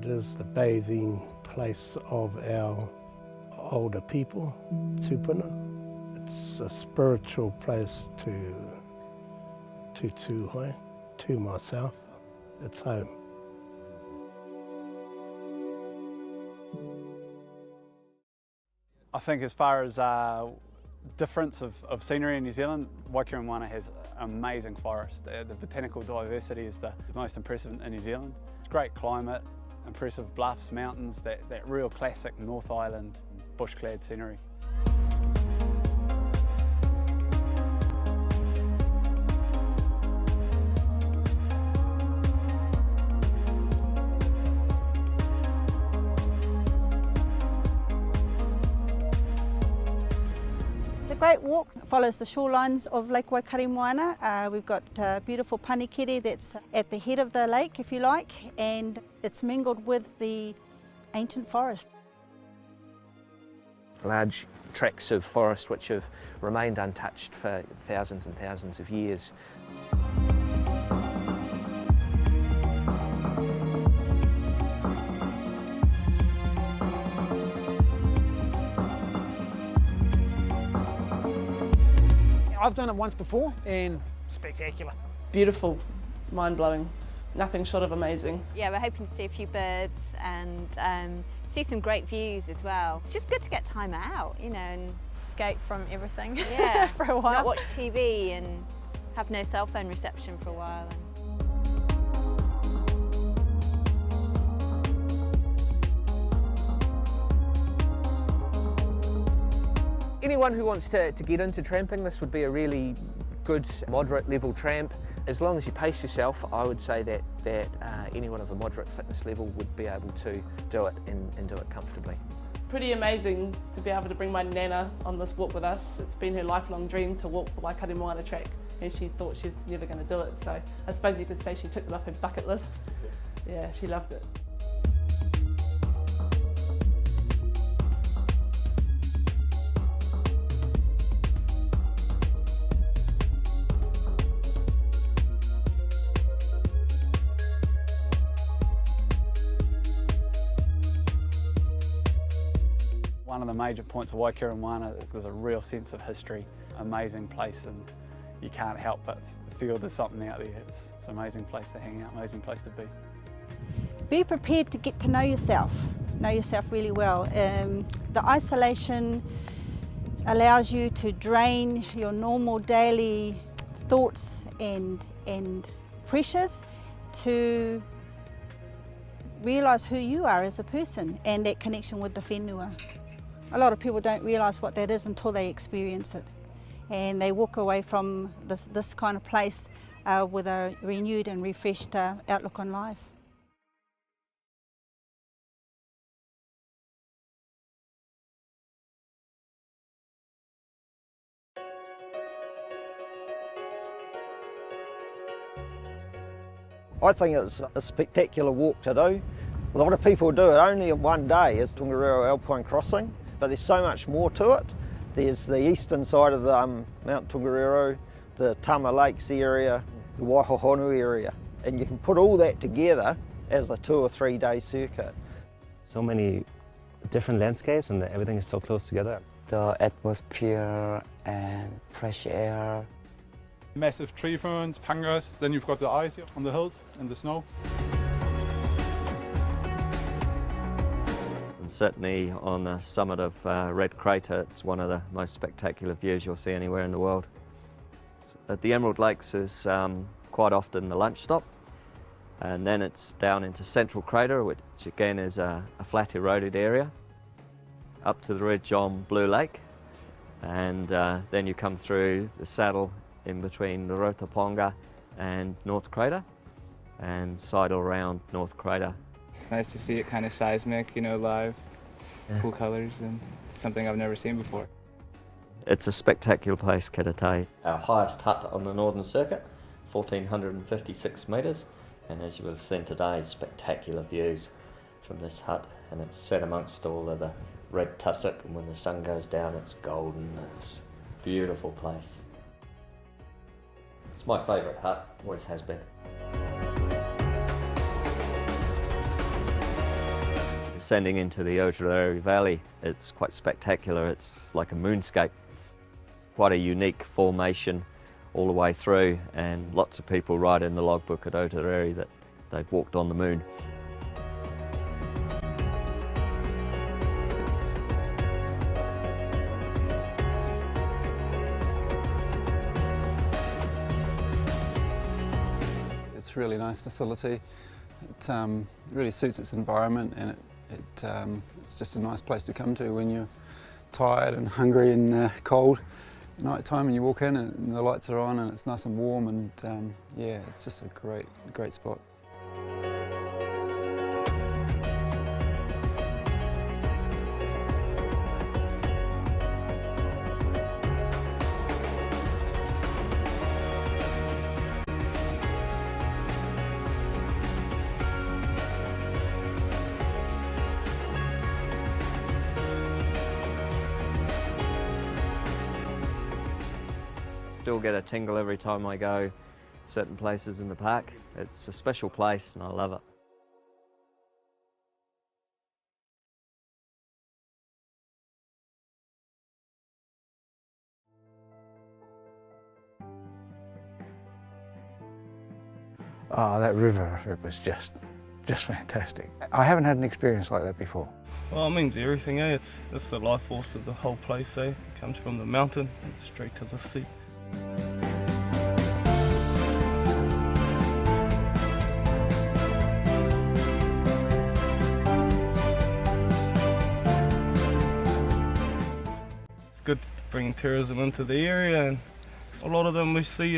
It is the bathing place of our older people, tupuna. It's a spiritual place to Tūhoe, to myself. It's home. I think as far as difference of scenery in New Zealand, Waikaremoana has amazing forest. The botanical diversity is the most impressive in New Zealand. It's great climate, impressive bluffs, mountains, that real classic North Island bush-clad scenery. The Great Walk follows the shorelines of Lake Waikaremoana. We've got beautiful panikere that's at the head of the lake, if you like, and it's mingled with the ancient forest. Large tracts of forest which have remained untouched for thousands and thousands of years. I've done it once before and spectacular. Beautiful, mind-blowing, nothing short of amazing. Yeah, we're hoping to see a few birds and see some great views as well. It's just good to get time out, you know, and escape from everything. Yeah, for a while. Not watch TV and have no cell phone reception for a while. Anyone who wants to get into tramping, this would be a really good moderate level tramp. As long as you pace yourself, I would say that anyone of a moderate fitness level would be able to do it and do it comfortably. Pretty amazing to be able to bring my Nana on this walk with us. It's been her lifelong dream to walk the Waikaremoana track, and she thought she was never going to do it, so I suppose you could say she took it off her bucket list. Yeah, she loved it. One of the major points of Waikaremoana is there's a real sense of history. Amazing place, and you can't help but feel there's something out there. It's an amazing place to hang out, amazing place to be. Be prepared to get to know yourself really well. The isolation allows you to drain your normal daily thoughts and pressures to realise who you are as a person and that connection with the whenua. A lot of people don't realise what that is until they experience it, and they walk away from this kind of place with a renewed and refreshed outlook on life. I think it's a spectacular walk to do. A lot of people do it only in one day, as Tongariro Alpine Crossing, but there's so much more to it. There's the eastern side of the Mount Tongariro, the Tama Lakes area, the Waihohonu area, and you can put all that together as a 2 or 3 day circuit. So many different landscapes and everything is so close together. The atmosphere and fresh air. Massive tree ferns, pangas, then you've got the ice on the hills and the snow. And certainly on the summit of Red Crater, it's one of the most spectacular views you'll see anywhere in the world. At the Emerald Lakes is quite often the lunch stop, and then it's down into Central Crater, which again is a flat eroded area, up to the ridge on Blue Lake, and then you come through the saddle in between the Rotoponga and North Crater, and sidle around North Crater. Nice to see it kind of seismic, you know, live, cool colors, and something I've never seen before. It's a spectacular place, Kiratai. Our highest hut on the Northern Circuit, 1,456 metres, and as you will have seen today, spectacular views from this hut, and it's set amongst all of the red tussock, and when the sun goes down it's golden. It's a beautiful place. It's my favourite hut, always has been. descending into the Otahuhu Valley, it's quite spectacular. It's like a moonscape. Quite a unique formation all the way through, and lots of people write in the logbook at Otahuhu that they've walked on the moon. It's a really nice facility. It really suits its environment, and it's just a nice place to come to when you're tired and hungry and cold at night time, and you walk in and the lights are on and it's nice and warm, and yeah, it's just a great spot. Still get a tingle every time I go certain places in the park. It's a special place and I love it. Oh, that river, it was just fantastic. I haven't had an experience like that before. Well, it means everything, eh? It's the life force of the whole place, eh? It comes from the mountain and straight to the sea. It's good bringing tourism into the area, and a lot of them we see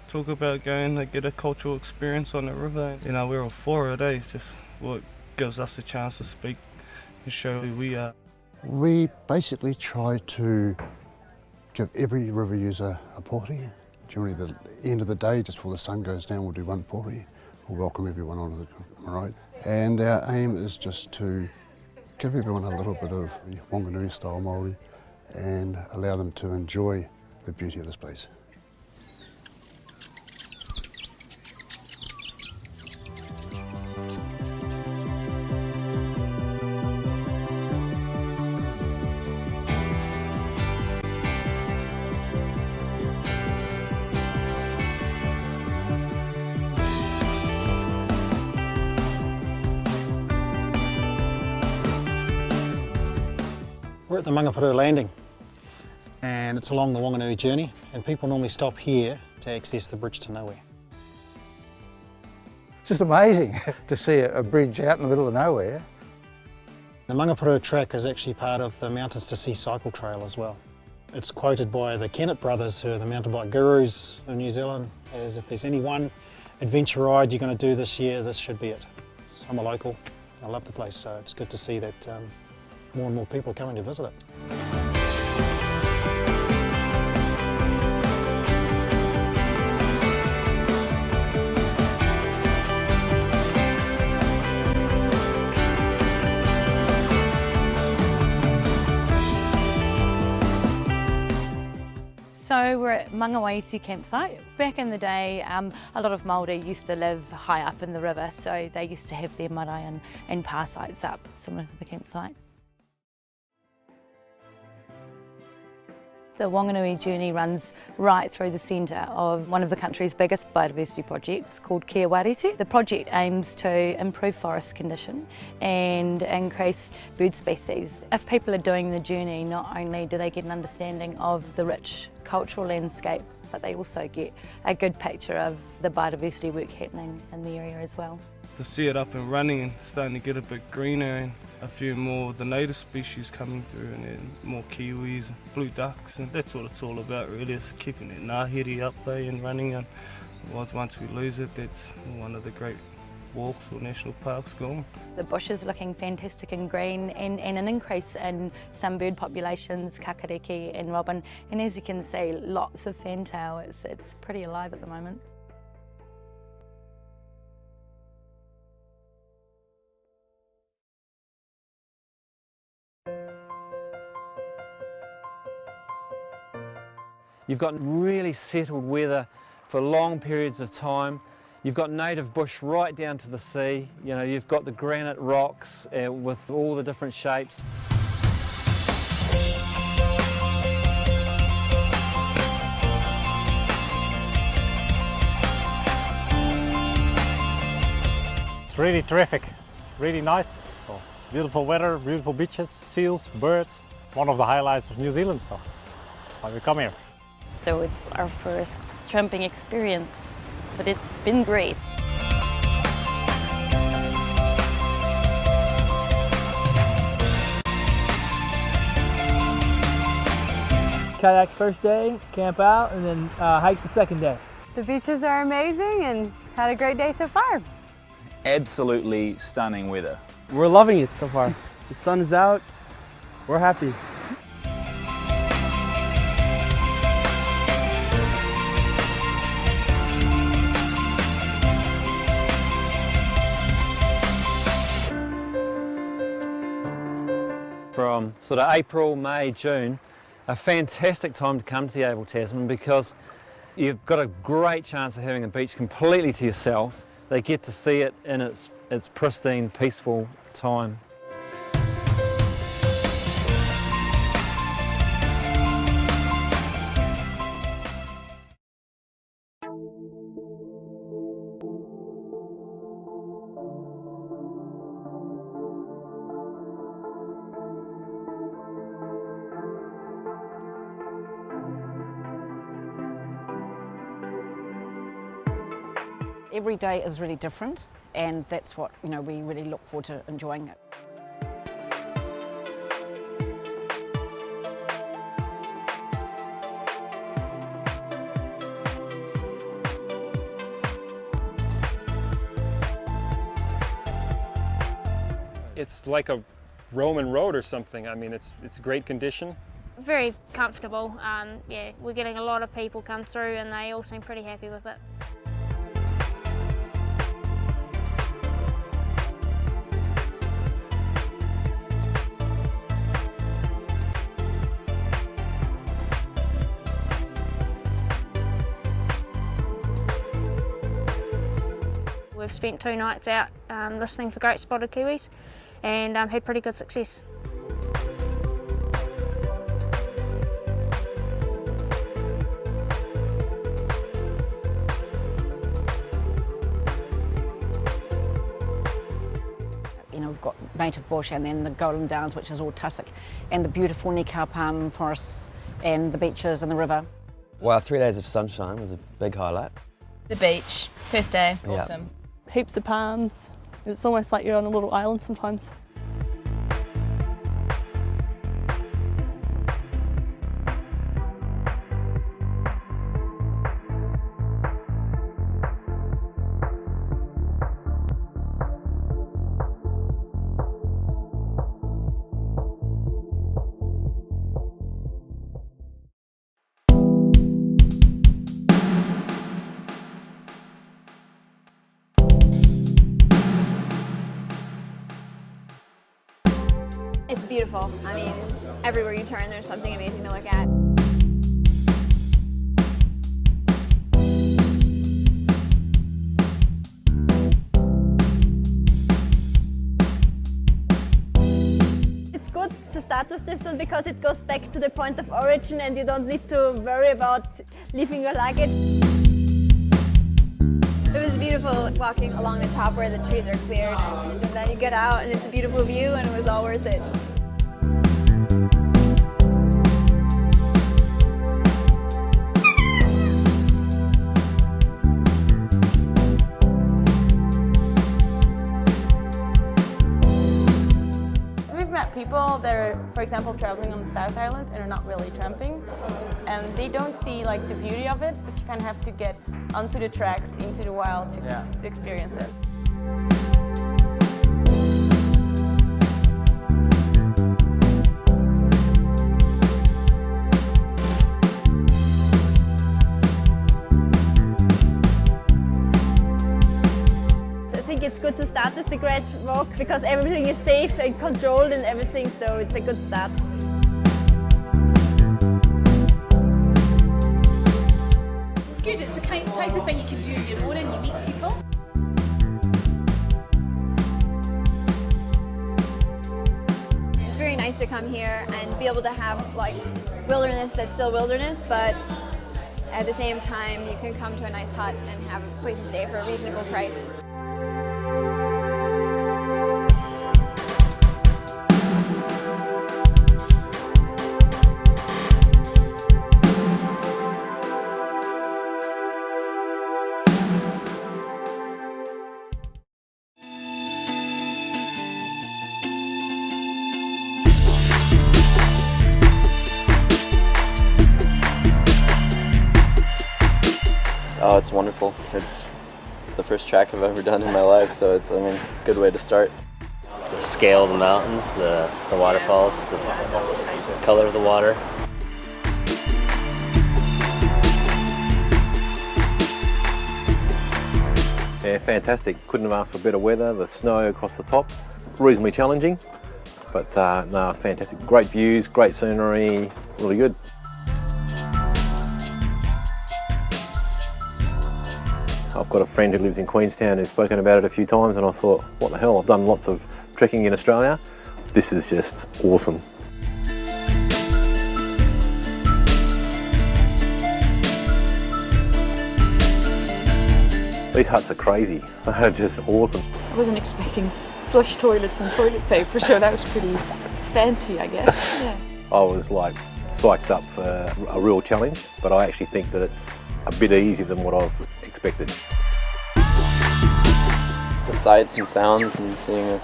talk about going to get a cultural experience on the river. You know, we're all for it, eh? It's just what gives us a chance to speak and show who we are. We basically try to give every river user a pōuri. Generally the end of the day, just before the sun goes down, we'll do one pōuri. We'll welcome everyone onto the marae. And our aim is just to give everyone a little bit of Wanganui style Māori and allow them to enjoy the beauty of this place. We're at the Mangapuru landing, and it's along the Wanganui journey, and people normally stop here to access the bridge to nowhere. It's just amazing to see a bridge out in the middle of nowhere. The Mangapuru track is actually part of the Mountains to Sea cycle trail as well. It's quoted by the Kennett brothers, who are the mountain bike gurus in New Zealand, as if there's any one adventure ride you're going to do this year, this should be it. I'm a local, I love the place, so it's good to see that more and more people are coming to visit it. So we're at Mangawaiti campsite. Back in the day, a lot of Māori used to live high up in the river, so they used to have their marae and pā sites up, similar to the campsite. The Wanganui journey runs right through the centre of one of the country's biggest biodiversity projects called Kia Warete. The project aims to improve forest condition and increase bird species. If people are doing the journey, not only do they get an understanding of the rich cultural landscape, but they also get a good picture of the biodiversity work happening in the area as well. To see it up and running and starting to get a bit greener, and a few more of the native species coming through, and then more kiwis and blue ducks, and that's what it's all about really, is keeping that ngāhere up there and running. And once we lose it, that's one of the great walks or national parks gone. The bush is looking fantastic and green, and an increase in some bird populations, kakariki and robin, and as you can see, lots of fantail. It's pretty alive at the moment. You've got really settled weather for long periods of time. You've got native bush right down to the sea. You know, you've got the granite rocks with all the different shapes. It's really terrific. It's really nice. So, beautiful weather, beautiful beaches, seals, birds. It's one of the highlights of New Zealand, so that's why we come here. So it's our first tramping experience, but it's been great. Kayak first day, camp out, and then hike the second day. The beaches are amazing and had a great day so far. Absolutely stunning weather. We're loving it so far. The sun is out, we're happy. From sort of April, May, June, a fantastic time to come to the Abel Tasman because you've got a great chance of having a beach completely to yourself. They get to see it in its pristine, peaceful time. Every day is really different, and that's what we really look forward to enjoying it. It's like a Roman road or something. I mean, it's great condition. Very comfortable. Yeah, we're getting a lot of people come through, and they all seem pretty happy with it. We've spent 2 nights out listening for great spotted kiwis and had pretty good success. We've got native bush and then the Golden Downs, which is all tussock, and the beautiful Nikau palm forests and the beaches and the river. Well, 3 days of sunshine was a big highlight. The beach, first day, Yeah. Awesome. Heaps of palms. It's almost like you're on a little island sometimes. It's beautiful. I mean, just everywhere you turn, there's something amazing to look at. It's good to start with this one because it goes back to the point of origin and you don't need to worry about leaving your luggage. It was beautiful walking along the top where the trees are cleared, and then you get out and it's a beautiful view, and it was all worth it. We've met people that are, for example, traveling on the South Island and are not really tramping, and they don't see like the beauty of it, but you kind of have to get onto the tracks, into the wild to experience it. I think it's good to start with the Great Walk because everything is safe and controlled and everything, so it's a good start. It's good, it's the type of thing you can do on your own and you meet people. to come here and be able to have like wilderness that's still wilderness, but at the same time you can come to a nice hut and have a place to stay for a reasonable price. Oh, it's wonderful. It's the first track I've ever done in my life, so it's, a good way to start. The scale of the mountains, the waterfalls, the color of the water. Yeah, fantastic. Couldn't have asked for better weather. The snow across the top, reasonably challenging, but no, it's fantastic. Great views, great scenery, really good. I've got a friend who lives in Queenstown who's spoken about it a few times, and I thought, what the hell, I've done lots of trekking in Australia. This is just awesome. These huts are crazy. They're just awesome. I wasn't expecting flush toilets and toilet paper, so that was pretty fancy, I guess. Yeah. I was like psyched up for a real challenge, but I actually think that it's a bit easier than what I've expected. The sights and sounds and seeing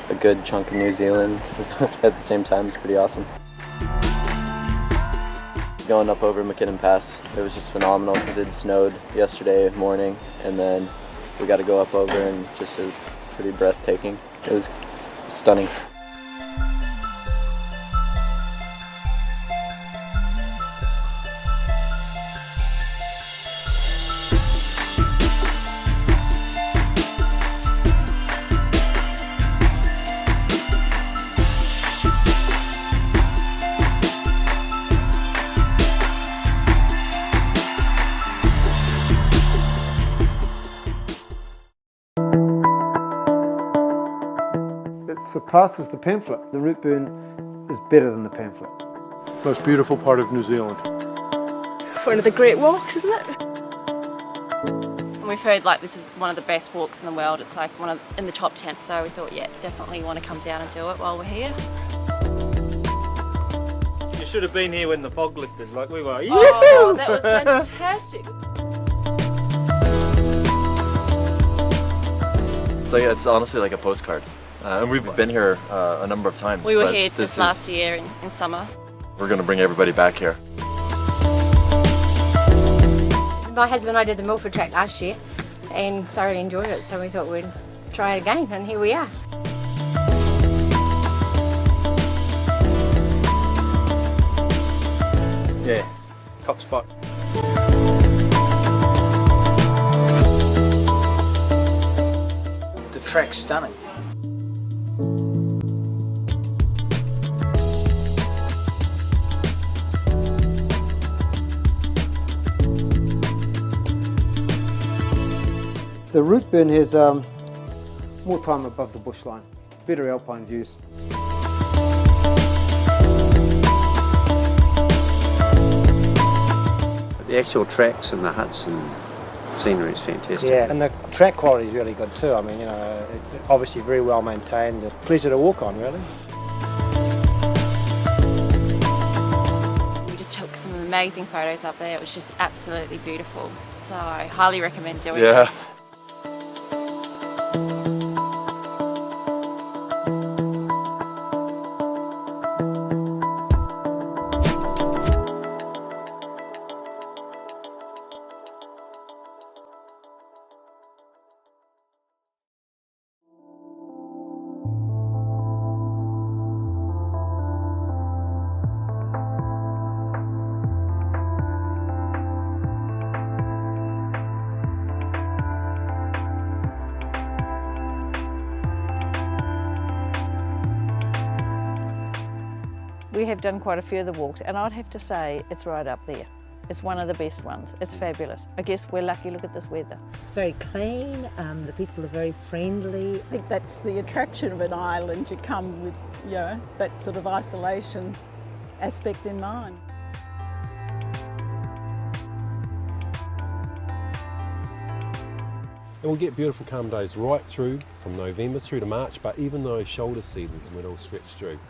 a good chunk of New Zealand at the same time is pretty awesome. Going up over McKinnon Pass, it was just phenomenal because it snowed yesterday morning, and then we got to go up over, and just is pretty breathtaking. It was stunning. It surpasses the pamphlet. The Routeburn is better than the pamphlet. Most beautiful part of New Zealand. One of the great walks, isn't it? And we've heard like this is one of the best walks in the world. It's like in the top 10. So we thought, yeah, definitely want to come down and do it while we're here. You should have been here when the fog lifted, like we were. Oh, that was fantastic. It's honestly like a postcard. And we've been here a number of times. We were here just last year in summer. We're going to bring everybody back here. My husband and I did the Milford track last year and thoroughly enjoyed it, so we thought we'd try it again, and here we are. Yes, top spot. The track's stunning. The Routeburn has more time above the bushline, better alpine views. The actual tracks and the huts and scenery is fantastic. Yeah, and the track quality is really good too. I mean, obviously very well maintained. A pleasure to walk on, really. We just took some amazing photos up there. It was just absolutely beautiful. So I highly recommend doing it. Yeah. We have done quite a few of the walks, and I'd have to say it's right up there. It's one of the best ones. It's fabulous. I guess we're lucky, look at this weather. It's very clean, the people are very friendly. I think that's the attraction of an island. You come with, you know, that sort of isolation aspect in mind. And we'll get beautiful calm days right through from November through to March, but even those shoulder seasons when it'll stretch through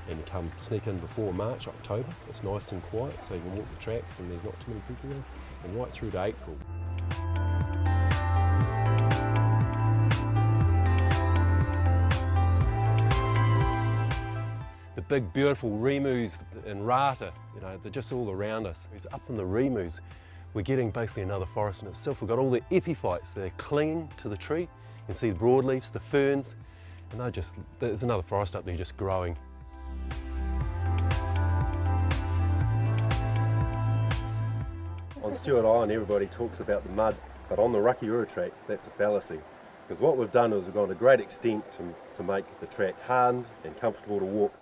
and come sneak in before March, October, it's nice and quiet so you can walk the tracks and there's not too many people there, and right through to April. The big beautiful remus and rata, you know, they're just all around us. It's up in the remus. We're getting basically another forest in itself. We've got all the epiphytes, they're clinging to the tree. You can see the broadleafs, the ferns, and there's another forest up there just growing. On Stewart Island, everybody talks about the mud, but on the Rakiura track, that's a fallacy. Because what we've done is we've gone to great extent to make the track hardened and comfortable to walk.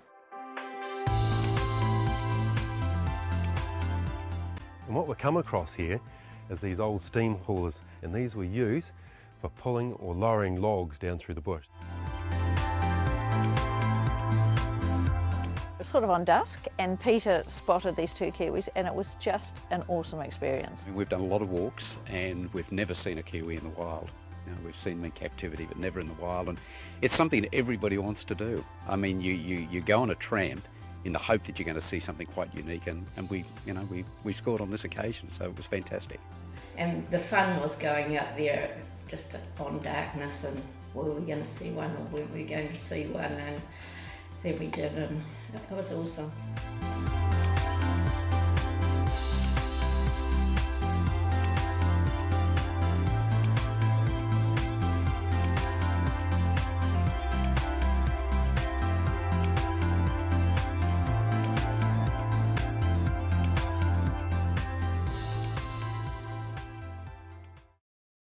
And what we come across here is these old steam haulers, and these were used for pulling or lowering logs down through the bush. It was sort of on dusk, and Peter spotted these two kiwis, and it was just an awesome experience. We've done a lot of walks, and we've never seen a kiwi in the wild. You know, we've seen them in captivity, but never in the wild, and it's something that everybody wants to do. I mean, you go on a tramp in the hope that you're going to see something quite unique, and we scored on this occasion, so it was fantastic. And the fun was going out there just on darkness, and were we going to see one or were we going to see one, and then we did, and it was awesome.